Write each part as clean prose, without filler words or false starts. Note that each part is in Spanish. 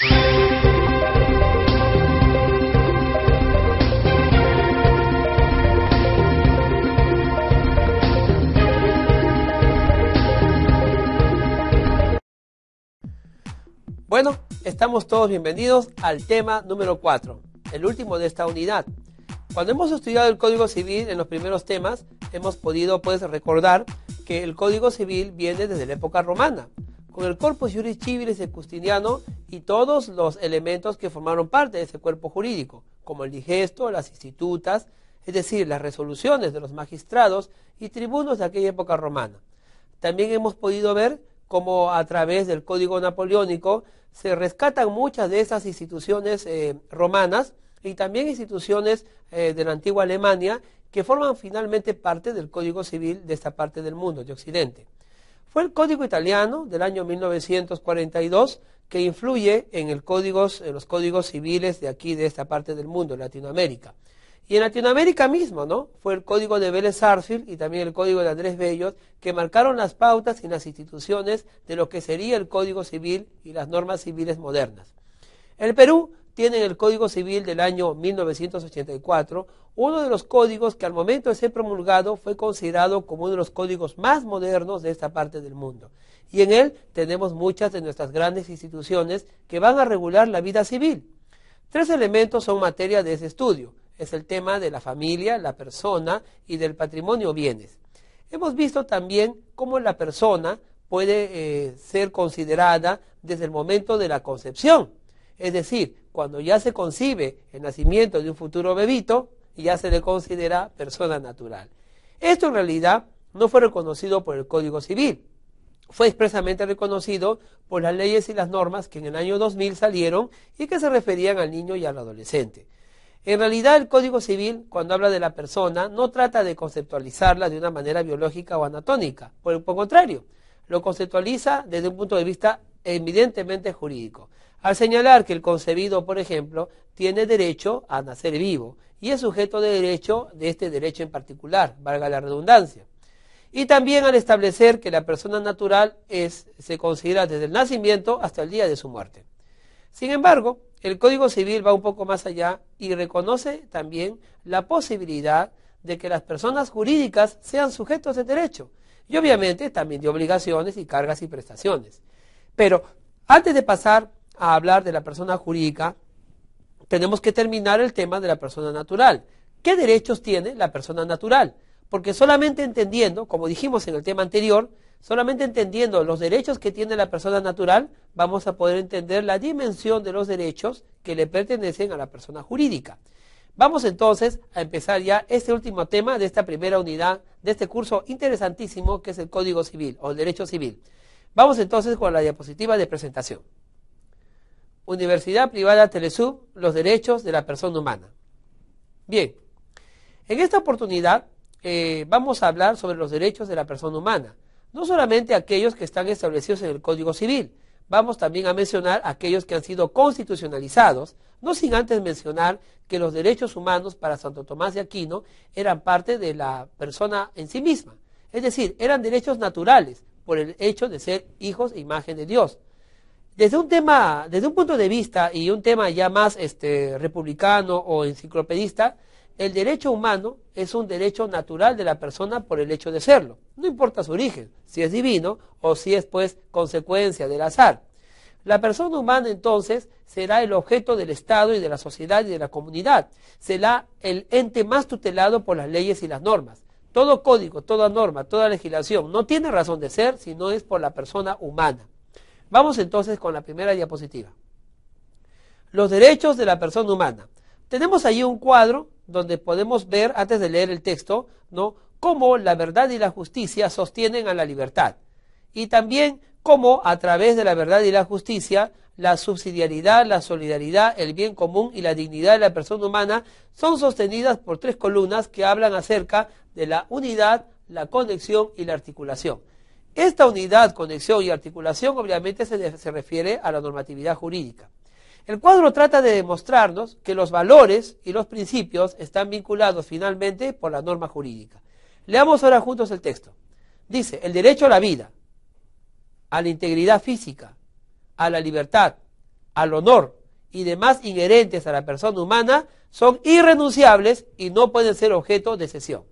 Bueno, estamos todos bienvenidos al tema número 4, el último de esta unidad. Cuando hemos estudiado el Código Civil en los primeros temas, hemos podido recordar que el Código Civil viene desde la época romana, con el Corpus Juris Civilis de Justiniano y todos los elementos que formaron parte de ese cuerpo jurídico, como el digesto, las institutas, es decir, las resoluciones de los magistrados y tribunos de aquella época romana. También hemos podido ver cómo a través del Código Napoleónico se rescatan muchas de esas instituciones romanas y también instituciones de la antigua Alemania que forman finalmente parte del Código Civil de esta parte del mundo, de Occidente. Fue el Código Italiano del año 1942 que influye en los códigos civiles de aquí, de esta parte del mundo, Latinoamérica. Y en Latinoamérica mismo, ¿no? Fue el Código de Vélez Sarsfield y también el Código de Andrés Bello que marcaron las pautas y las instituciones de lo que sería el Código Civil y las normas civiles modernas. El Perú tiene en el Código Civil del año 1984 uno de los códigos que al momento de ser promulgado fue considerado como uno de los códigos más modernos de esta parte del mundo. Y en él tenemos muchas de nuestras grandes instituciones que van a regular la vida civil. 3 elementos son materia de ese estudio. Es el tema de la familia, la persona y del patrimonio o bienes. Hemos visto también cómo la persona puede ser considerada desde el momento de la concepción. Es decir, cuando ya se concibe el nacimiento de un futuro bebito, ya se le considera persona natural. Esto en realidad no fue reconocido por el Código Civil. Fue expresamente reconocido por las leyes y las normas que en el año 2000 salieron y que se referían al niño y al adolescente. En realidad el Código Civil, cuando habla de la persona, no trata de conceptualizarla de una manera biológica o anatómica. Por el contrario, lo conceptualiza desde un punto de vista evidentemente jurídico. Al señalar que el concebido, por ejemplo, tiene derecho a nacer vivo y es sujeto de derecho de este derecho en particular, valga la redundancia. Y también al establecer que la persona natural se considera desde el nacimiento hasta el día de su muerte. Sin embargo, el Código Civil va un poco más allá y reconoce también la posibilidad de que las personas jurídicas sean sujetos de derecho y obviamente también de obligaciones y cargas y prestaciones. Pero antes de pasar a hablar de la persona jurídica, tenemos que terminar el tema de la persona natural. ¿Qué derechos tiene la persona natural? Porque solamente entendiendo, como dijimos en el tema anterior, solamente entendiendo los derechos que tiene la persona natural, vamos a poder entender la dimensión de los derechos que le pertenecen a la persona jurídica. Vamos entonces a empezar ya este último tema de esta primera unidad de este curso interesantísimo que es el Código Civil o el Derecho Civil. Vamos entonces con la diapositiva de presentación. Universidad Privada Telesub, los derechos de la persona humana. Bien, en esta oportunidad vamos a hablar sobre los derechos de la persona humana. No solamente aquellos que están establecidos en el Código Civil, vamos también a mencionar aquellos que han sido constitucionalizados, no sin antes mencionar que los derechos humanos para Santo Tomás de Aquino eran parte de la persona en sí misma, es decir, eran derechos naturales por el hecho de ser hijos e imagen de Dios. Desde un punto de vista y un tema ya más republicano o enciclopedista, el derecho humano es un derecho natural de la persona por el hecho de serlo. No importa su origen, si es divino o si es consecuencia del azar. La persona humana entonces será el objeto del Estado y de la sociedad y de la comunidad. Será el ente más tutelado por las leyes y las normas. Todo código, toda norma, toda legislación no tiene razón de ser si no es por la persona humana. Vamos entonces con la primera diapositiva. Los derechos de la persona humana. Tenemos allí un cuadro donde podemos ver, antes de leer el texto, ¿no?, cómo la verdad y la justicia sostienen a la libertad. Y también cómo a través de la verdad y la justicia, la subsidiariedad, la solidaridad, el bien común y la dignidad de la persona humana son sostenidas por 3 columnas que hablan acerca de la unidad, la conexión y la articulación. Esta unidad, conexión y articulación obviamente se refiere a la normatividad jurídica. El cuadro trata de demostrarnos que los valores y los principios están vinculados finalmente por la norma jurídica. Leamos ahora juntos el texto. Dice, el derecho a la vida, a la integridad física, a la libertad, al honor y demás inherentes a la persona humana son irrenunciables y no pueden ser objeto de cesión.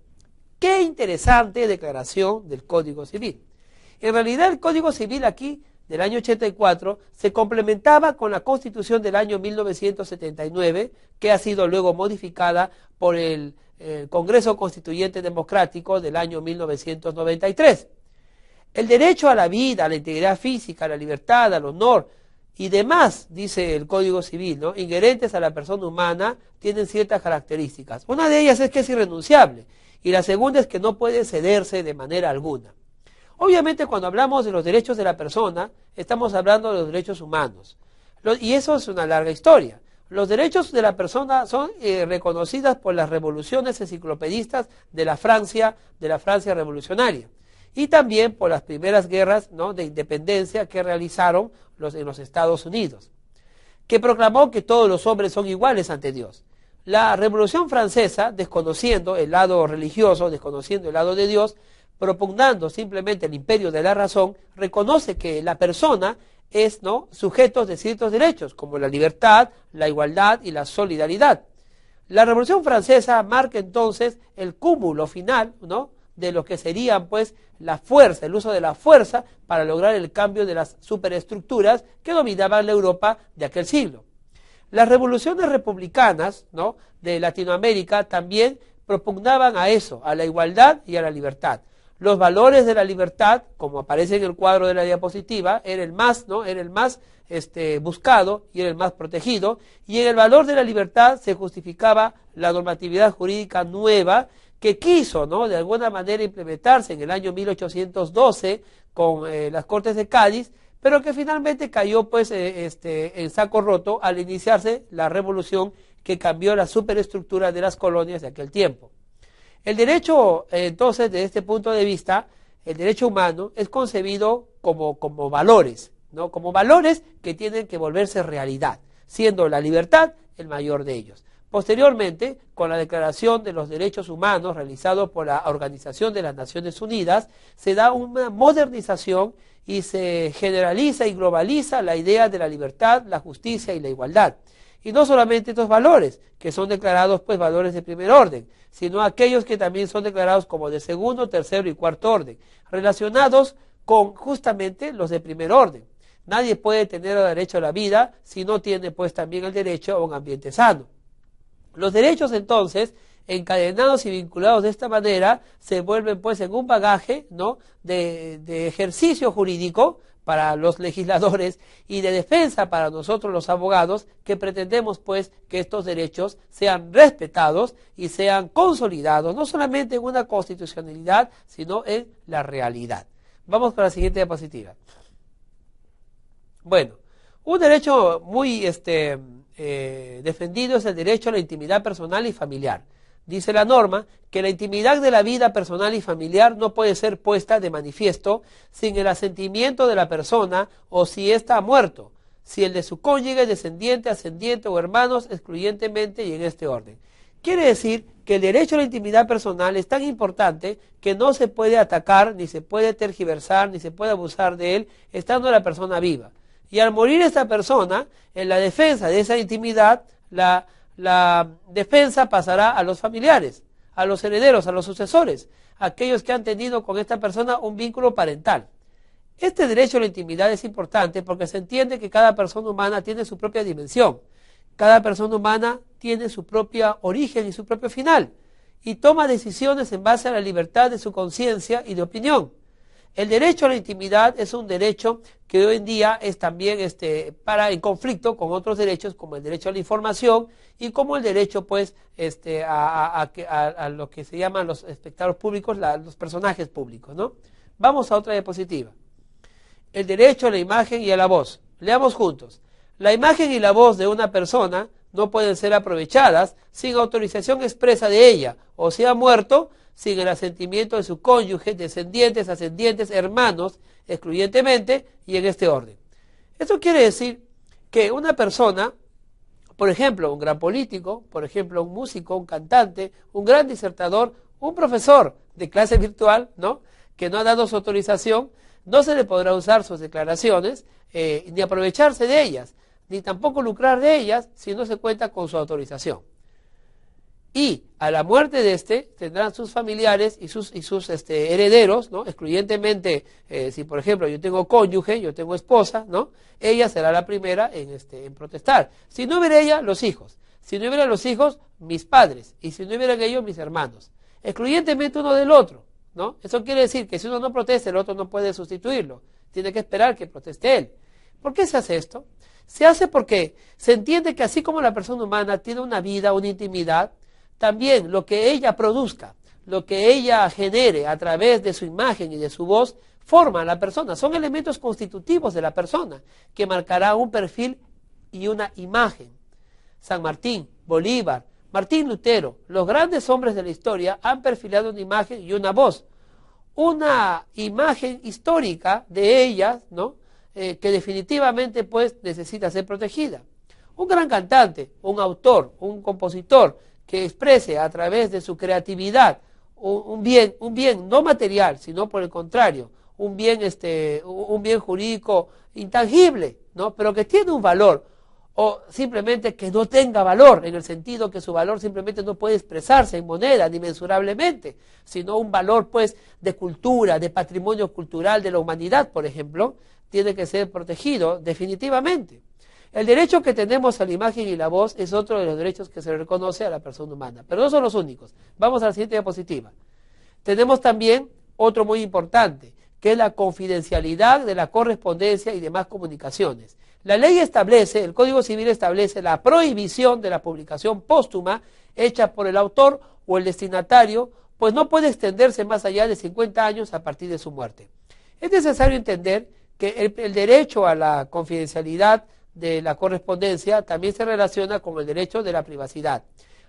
Qué interesante declaración del Código Civil. En realidad el Código Civil aquí del año 84 se complementaba con la Constitución del año 1979, que ha sido luego modificada por el Congreso Constituyente Democrático del año 1993. El derecho a la vida, a la integridad física, a la libertad, al honor y demás, dice el Código Civil, ¿no?, inherentes a la persona humana, tienen ciertas características. Una de ellas es que es irrenunciable y la segunda es que no puede cederse de manera alguna. Obviamente cuando hablamos de los derechos de la persona, estamos hablando de los derechos humanos. Y eso es una larga historia. Los derechos de la persona son reconocidas por las revoluciones enciclopedistas de la Francia revolucionaria. Y también por las primeras guerras, ¿no?, de independencia que realizaron en los Estados Unidos, que proclamó que todos los hombres son iguales ante Dios. La Revolución Francesa, desconociendo el lado religioso, desconociendo el lado de Dios, propugnando simplemente el imperio de la razón, reconoce que la persona es, ¿no?, sujeto de ciertos derechos, como la libertad, la igualdad y la solidaridad. La Revolución Francesa marca entonces el cúmulo final, ¿no?, de lo que serían pues la fuerza, el uso de la fuerza para lograr el cambio de las superestructuras que dominaban la Europa de aquel siglo. Las revoluciones republicanas, ¿no?, de Latinoamérica también propugnaban a eso, a la igualdad y a la libertad. Los valores de la libertad, como aparece en el cuadro de la diapositiva, era el más buscado y era el más protegido, y en el valor de la libertad se justificaba la normatividad jurídica nueva que quiso, ¿no?, de alguna manera implementarse en el año 1812 con las Cortes de Cádiz, pero que finalmente cayó pues en saco roto al iniciarse la revolución que cambió la superestructura de las colonias de aquel tiempo. El derecho, entonces, desde este punto de vista, el derecho humano es concebido como valores, ¿no?, como valores que tienen que volverse realidad, siendo la libertad el mayor de ellos. Posteriormente, con la Declaración de los Derechos Humanos realizado por la Organización de las Naciones Unidas, se da una modernización y se generaliza y globaliza la idea de la libertad, la justicia y la igualdad. Y no solamente estos valores, que son declarados pues valores de primer orden, sino aquellos que también son declarados como de segundo, tercero y cuarto orden, relacionados con justamente los de primer orden. Nadie puede tener el derecho a la vida si no tiene pues también el derecho a un ambiente sano. Los derechos entonces, encadenados y vinculados de esta manera, se vuelven pues en un bagaje, ¿no?, de ejercicio jurídico para los legisladores y de defensa para nosotros los abogados, que pretendemos pues que estos derechos sean respetados y sean consolidados, no solamente en una constitucionalidad, sino en la realidad. Vamos con la siguiente diapositiva. Bueno, un derecho muy defendido es el derecho a la intimidad personal y familiar. Dice la norma que la intimidad de la vida personal y familiar no puede ser puesta de manifiesto sin el asentimiento de la persona o si ésta ha muerto, si el de su cónyuge, descendiente, ascendiente o hermanos, excluyentemente y en este orden. Quiere decir que el derecho a la intimidad personal es tan importante que no se puede atacar, ni se puede tergiversar, ni se puede abusar de él estando la persona viva. Y al morir esta persona, en la defensa de esa intimidad, la defensa pasará a los familiares, a los herederos, a los sucesores, aquellos que han tenido con esta persona un vínculo parental. Este derecho a la intimidad es importante porque se entiende que cada persona humana tiene su propia dimensión, cada persona humana tiene su propio origen y su propio final, y toma decisiones en base a la libertad de su conciencia y de opinión. El derecho a la intimidad es un derecho que hoy en día es también en conflicto con otros derechos como el derecho a la información y como el derecho pues a lo que se llaman los espectadores públicos, los personajes públicos, ¿no? Vamos a otra diapositiva. El derecho a la imagen y a la voz. Leamos juntos. La imagen y la voz de una persona no pueden ser aprovechadas sin autorización expresa de ella, o si ha muerto, sin el asentimiento de su cónyuge, descendientes, ascendientes, hermanos, excluyentemente y en este orden. Esto quiere decir que una persona, por ejemplo, un gran político, por ejemplo, un músico, un cantante, un gran disertador, un profesor de clase virtual, ¿no?, que no ha dado su autorización, no se le podrá usar sus declaraciones ni aprovecharse de ellas. ni tampoco lucrar de ellas si no se cuenta con su autorización. Y a la muerte de tendrán sus familiares y sus herederos, ¿no? Excluyentemente, si por ejemplo yo tengo cónyuge, yo tengo esposa, ¿no? Ella será la primera en protestar. Si no hubiera ella, los hijos. Si no hubiera los hijos, mis padres. Y si no hubieran ellos, mis hermanos. Excluyentemente uno del otro, ¿no? Eso quiere decir que si uno no protesta, el otro no puede sustituirlo. Tiene que esperar que proteste él. ¿Por qué se hace esto? Se hace porque se entiende que así como la persona humana tiene una vida, una intimidad, también lo que ella produzca, lo que ella genere a través de su imagen y de su voz, forma a la persona. Son elementos constitutivos de la persona que marcará un perfil y una imagen. San Martín, Bolívar, Martín Lutero, los grandes hombres de la historia han perfilado una imagen y una voz. Una imagen histórica de ellas, ¿no? Que definitivamente pues necesita ser protegida. Un gran cantante, un autor, un compositor, que exprese a través de su creatividad un bien no material, sino por el contrario, un bien jurídico intangible, ¿no? Pero que tiene un valor, o simplemente que no tenga valor, en el sentido que su valor simplemente no puede expresarse en moneda ni mensurablemente, sino un valor pues de cultura, de patrimonio cultural de la humanidad, por ejemplo, tiene que ser protegido definitivamente. El derecho que tenemos a la imagen y la voz es otro de los derechos que se reconoce a la persona humana, pero no son los únicos. Vamos a la siguiente diapositiva. Tenemos también otro muy importante, que es la confidencialidad de la correspondencia y demás comunicaciones. La ley establece, el Código Civil establece la prohibición de la publicación póstuma hecha por el autor o el destinatario, pues no puede extenderse más allá de 50 años a partir de su muerte. Es necesario entender que el derecho a la confidencialidad de la correspondencia también se relaciona con el derecho de la privacidad.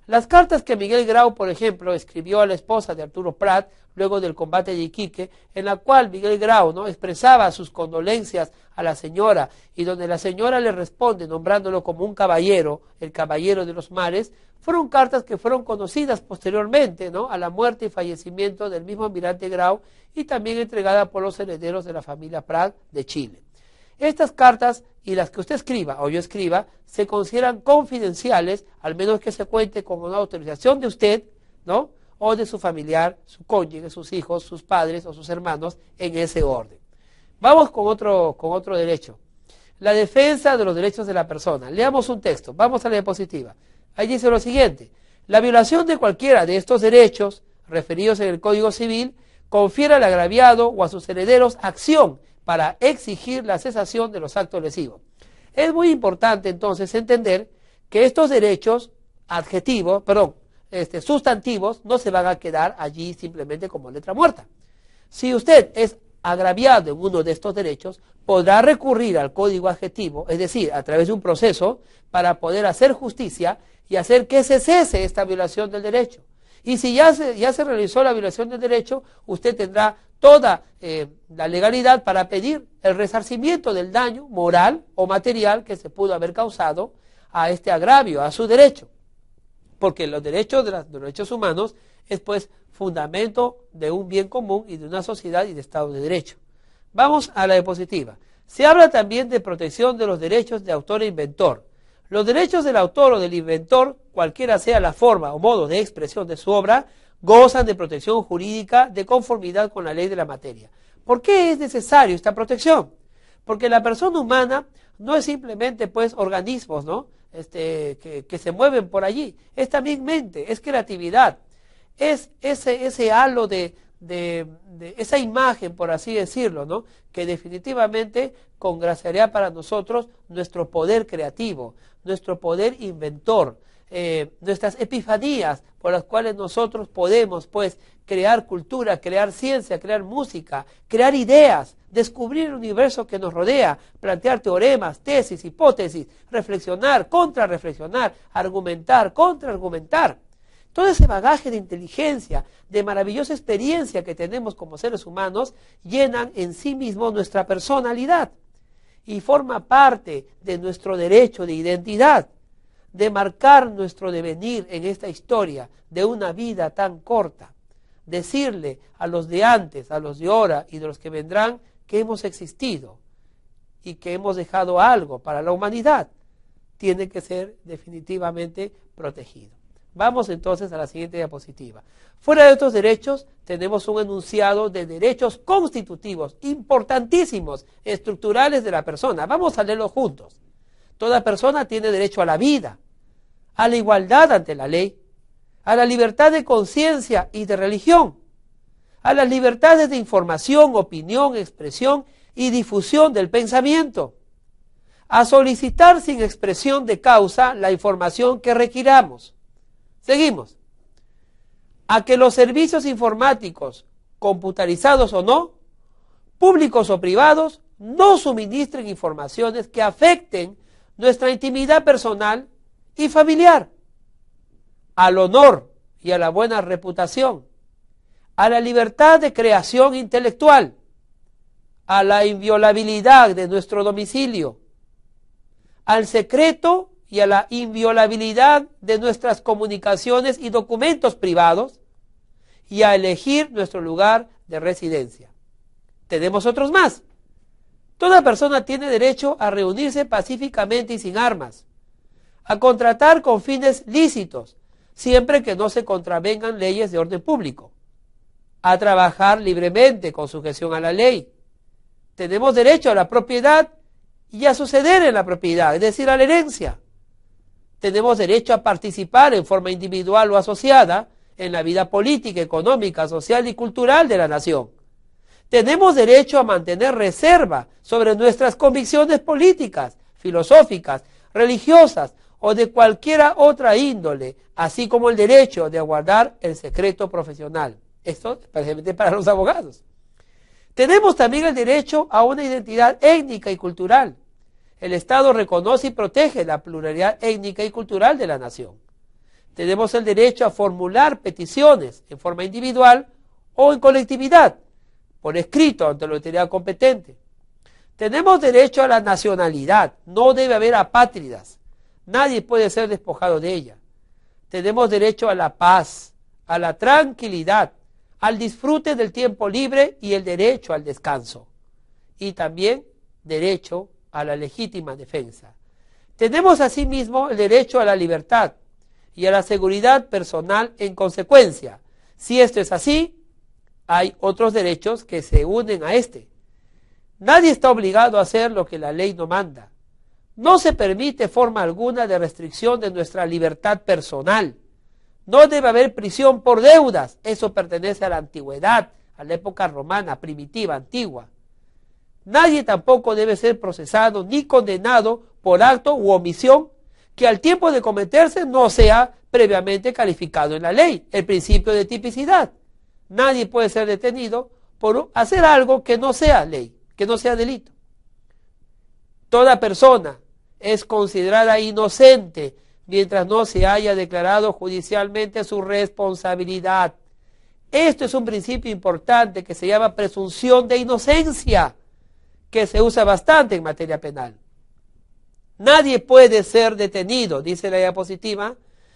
Las cartas que Miguel Grau, por ejemplo, escribió a la esposa de Arturo Prat luego del combate de Iquique, en la cual Miguel Grau, ¿no?, expresaba sus condolencias a la señora y donde la señora le responde nombrándolo como un caballero, el caballero de los mares, fueron cartas que fueron conocidas posteriormente, ¿no?, a la muerte y fallecimiento del mismo almirante Grau y también entregadas por los herederos de la familia Prat de Chile. Estas cartas y las que usted escriba o yo escriba se consideran confidenciales, al menos que se cuente con una autorización de usted, ¿no?, o de su familiar, su cónyuge, sus hijos, sus padres o sus hermanos, en ese orden. Vamos con otro derecho. La defensa de los derechos de la persona. Leamos un texto. Vamos a la diapositiva. Ahí dice lo siguiente. La violación de cualquiera de estos derechos, referidos en el Código Civil, confiere al agraviado o a sus herederos acción para exigir la cesación de los actos lesivos. Es muy importante entonces entender que estos derechos sustantivos no se van a quedar allí simplemente como letra muerta. Si usted es agraviado en uno de estos derechos, podrá recurrir al código adjetivo, es decir, a través de un proceso, para poder hacer justicia y hacer que se cese esta violación del derecho. Y si ya se realizó la violación del derecho, usted tendrá toda la legalidad para pedir el resarcimiento del daño moral o material que se pudo haber causado a este agravio, a su derecho. Porque los derechos de los derechos humanos es pues fundamento de un bien común y de una sociedad y de Estado de Derecho. Vamos a la diapositiva. Se habla también de protección de los derechos de autor e inventor. Los derechos del autor o del inventor, cualquiera sea la forma o modo de expresión de su obra, gozan de protección jurídica de conformidad con la ley de la materia. ¿Por qué es necesario esta protección? Porque la persona humana no es simplemente pues organismos, ¿no?, que se mueven por allí. Es también mente, es creatividad, es ese halo de esa imagen, por así decirlo, ¿no?, que definitivamente congraciaría para nosotros nuestro poder creativo, nuestro poder inventor, nuestras epifanías por las cuales nosotros podemos pues crear cultura, crear ciencia, crear música, crear ideas, descubrir el universo que nos rodea, plantear teoremas, tesis, hipótesis, reflexionar, contrarreflexionar, argumentar, contraargumentar. Todo ese bagaje de inteligencia, de maravillosa experiencia que tenemos como seres humanos, llenan en sí mismo nuestra personalidad y forma parte de nuestro derecho de identidad, de marcar nuestro devenir en esta historia de una vida tan corta. Decirle a los de antes, a los de ahora y de los que vendrán que hemos existido y que hemos dejado algo para la humanidad, tiene que ser definitivamente protegido. Vamos entonces a la siguiente diapositiva. Fuera de estos derechos, tenemos un enunciado de derechos constitutivos, importantísimos, estructurales de la persona. Vamos a leerlos juntos. Toda persona tiene derecho a la vida, a la igualdad ante la ley, a la libertad de conciencia y de religión, a las libertades de información, opinión, expresión y difusión del pensamiento, a solicitar sin expresión de causa la información que requiramos. Seguimos. A que los servicios informáticos, computarizados o no, públicos o privados, no suministren informaciones que afecten nuestra intimidad personal y familiar, al honor y a la buena reputación, a la libertad de creación intelectual, a la inviolabilidad de nuestro domicilio, al secreto y a la inviolabilidad de nuestras comunicaciones y documentos privados, y a elegir nuestro lugar de residencia. Tenemos otros más. Toda persona tiene derecho a reunirse pacíficamente y sin armas, a contratar con fines lícitos, siempre que no se contravengan leyes de orden público, a trabajar libremente con sujeción a la ley. Tenemos derecho a la propiedad y a suceder en la propiedad, es decir, a la herencia. Tenemos derecho a participar en forma individual o asociada en la vida política, económica, social y cultural de la nación. Tenemos derecho a mantener reserva sobre nuestras convicciones políticas, filosóficas, religiosas o de cualquier otra índole, así como el derecho de guardar el secreto profesional. Esto especialmente para los abogados. Tenemos también el derecho a una identidad étnica y cultural. El Estado reconoce y protege la pluralidad étnica y cultural de la nación. Tenemos el derecho a formular peticiones en forma individual o en colectividad, por escrito ante la autoridad competente. Tenemos derecho a la nacionalidad, no debe haber apátridas, nadie puede ser despojado de ella. Tenemos derecho a la paz, a la tranquilidad, al disfrute del tiempo libre y el derecho al descanso. Y también derecho a la legítima defensa. Tenemos asimismo el derecho a la libertad y a la seguridad personal en consecuencia. Si esto es así, hay otros derechos que se unen a este. Nadie está obligado a hacer lo que la ley no manda. No se permite forma alguna de restricción de nuestra libertad personal. No debe haber prisión por deudas. Eso pertenece a la antigüedad, a la época romana, primitiva, antigua. Nadie tampoco debe ser procesado ni condenado por acto u omisión que al tiempo de cometerse no sea previamente calificado en la ley, el principio de tipicidad. Nadie puede ser detenido por hacer algo que no sea ley, que no sea delito. Toda persona es considerada inocente mientras no se haya declarado judicialmente su responsabilidad. Esto es un principio importante que se llama presunción de inocencia, que se usa bastante en materia penal. Nadie puede ser detenido, dice la diapositiva,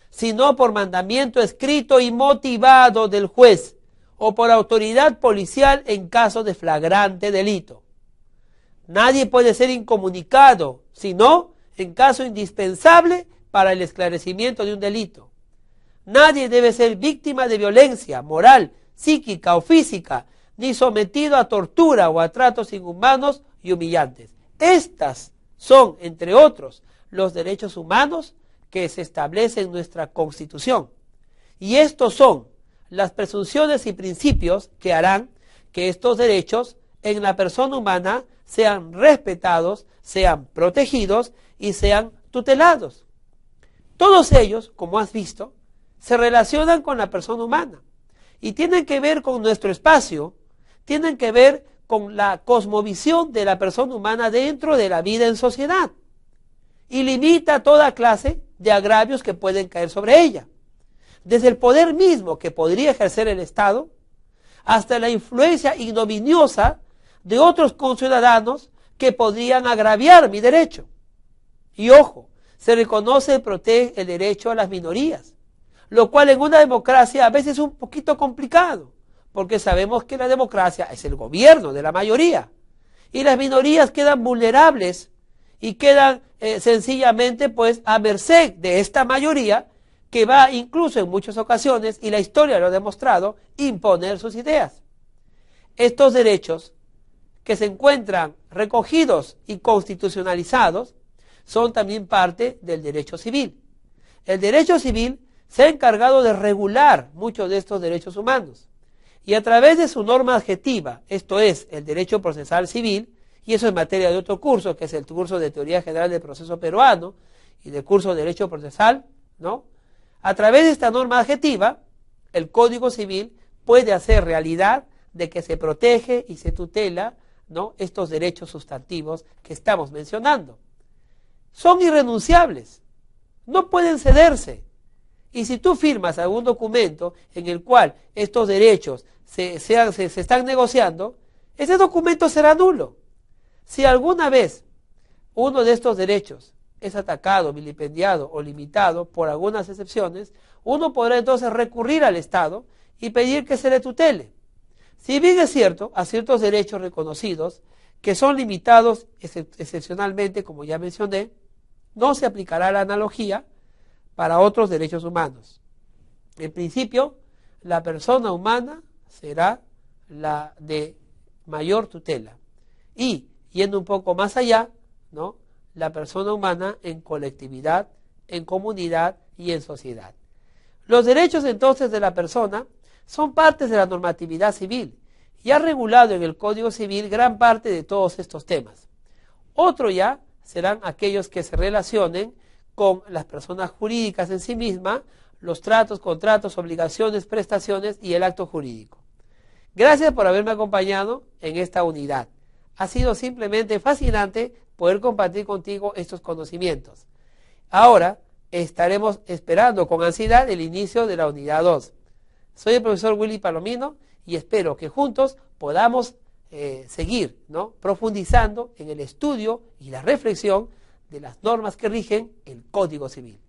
sino por mandamiento escrito y motivado del juez o por autoridad policial en caso de flagrante delito. Nadie puede ser incomunicado, sino en caso indispensable para el esclarecimiento de un delito. Nadie debe ser víctima de violencia moral, psíquica o física, ni sometido a tortura o a tratos inhumanos y humillantes. Estas son, entre otros, los derechos humanos que se establecen en nuestra Constitución. Y estos son las presunciones y principios que harán que estos derechos en la persona humana sean respetados, sean protegidos y sean tutelados. Todos ellos, como has visto, se relacionan con la persona humana y tienen que ver con nuestro espacio, tienen que ver con la cosmovisión de la persona humana dentro de la vida en sociedad y limita toda clase de agravios que pueden caer sobre ella, desde el poder mismo que podría ejercer el Estado hasta la influencia ignominiosa de otros conciudadanos que podrían agraviar mi derecho. Y ojo, se reconoce y protege el derecho a las minorías, lo cual en una democracia a veces es un poquito complicado, porque sabemos que la democracia es el gobierno de la mayoría, y las minorías quedan vulnerables y quedan sencillamente pues a merced de esta mayoría que va incluso en muchas ocasiones, y la historia lo ha demostrado, imponer sus ideas. Estos derechos que se encuentran recogidos y constitucionalizados son también parte del derecho civil. El derecho civil se ha encargado de regular muchos de estos derechos humanos y a través de su norma adjetiva, esto es, el derecho procesal civil, y eso es materia de otro curso, que es el curso de Teoría General del Proceso Peruano y del curso de Derecho Procesal, ¿no? A través de esta norma adjetiva, el Código Civil puede hacer realidad de que se protege y se tutela, ¿no?, estos derechos sustantivos que estamos mencionando. Son irrenunciables, no pueden cederse. Y si tú firmas algún documento en el cual estos derechos se están negociando, ese documento será nulo. Si alguna vez uno de estos derechos es atacado, vilipendiado o limitado por algunas excepciones, uno podrá entonces recurrir al Estado y pedir que se le tutele. Si bien es cierto, a ciertos derechos reconocidos que son limitados excepcionalmente, como ya mencioné, no se aplicará la analogía para otros derechos humanos. En principio, la persona humana será la de mayor tutela. Y, yendo un poco más allá, ¿no?, la persona humana en colectividad, en comunidad y en sociedad. Los derechos entonces de la persona son partes de la normatividad civil y ha regulado en el Código Civil gran parte de todos estos temas. Otro ya serán aquellos que se relacionen con las personas jurídicas en sí mismas, los tratos, contratos, obligaciones, prestaciones y el acto jurídico. Gracias por haberme acompañado en esta unidad. Ha sido simplemente fascinante poder compartir contigo estos conocimientos. Ahora estaremos esperando con ansiedad el inicio de la unidad 2. Soy el profesor Willy Palomino y espero que juntos podamos seguir, ¿no?, profundizando en el estudio y la reflexión de las normas que rigen el Código Civil.